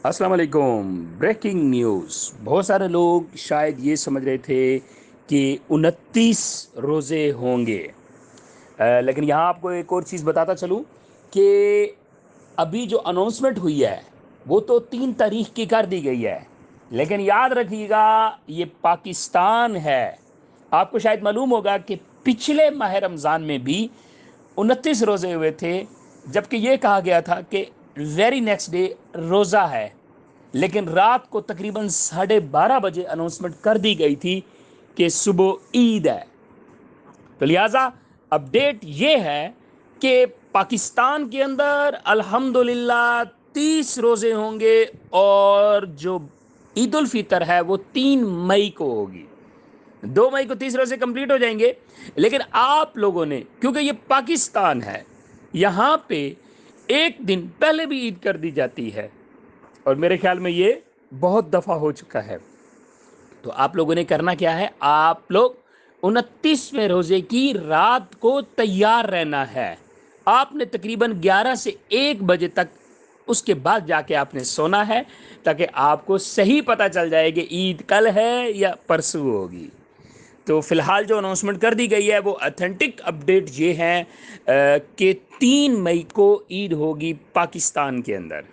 अस्सलाम वालेकुम। Breaking news. बहुत सारे लोग शायद ये समझ रहे थे कि 29 रोज़े होंगे। लेकिन यहाँ आपको एक और चीज़ बताता चलूँ कि अभी जो अनाउंसमेंट हुई है वो तो 3 तारीख की कर दी गई है, लेकिन याद रखिएगा ये पाकिस्तान है। आपको शायद मालूम होगा कि पिछले माह रमज़ान में भी 29 रोज़े हुए थे, जबकि ये कहा गया था कि वेरी नेक्स्ट डे रोज़ा है। लेकिन रात को तकरीबन 12:30 बजे अनाउंसमेंट कर दी गई थी कि सुबह ईद है। तो लिहाजा अपडेट ये है कि पाकिस्तान के अंदर अल्हम्दुलिल्लाह 30 रोज़े होंगे, और जो ईद उल फितर है वो 3 मई को होगी। 2 मई को 30 रोज़े कंप्लीट हो जाएंगे। लेकिन आप लोगों ने, क्योंकि ये पाकिस्तान है, यहाँ पे एक दिन पहले भी ईद कर दी जाती है, और मेरे ख्याल में ये बहुत दफ़ा हो चुका है। तो आप लोगों ने करना क्या है, आप लोग 29वें रोज़े की रात को तैयार रहना है। आपने तकरीबन 11 से 1 बजे तक, उसके बाद जाके आपने सोना है, ताकि आपको सही पता चल जाए कि ईद कल है या परसों होगी। तो फ़िलहाल जो अनाउंसमेंट कर दी गई है वो अथेंटिक अपडेट ये है कि 3 मई को ईद होगी पाकिस्तान के अंदर।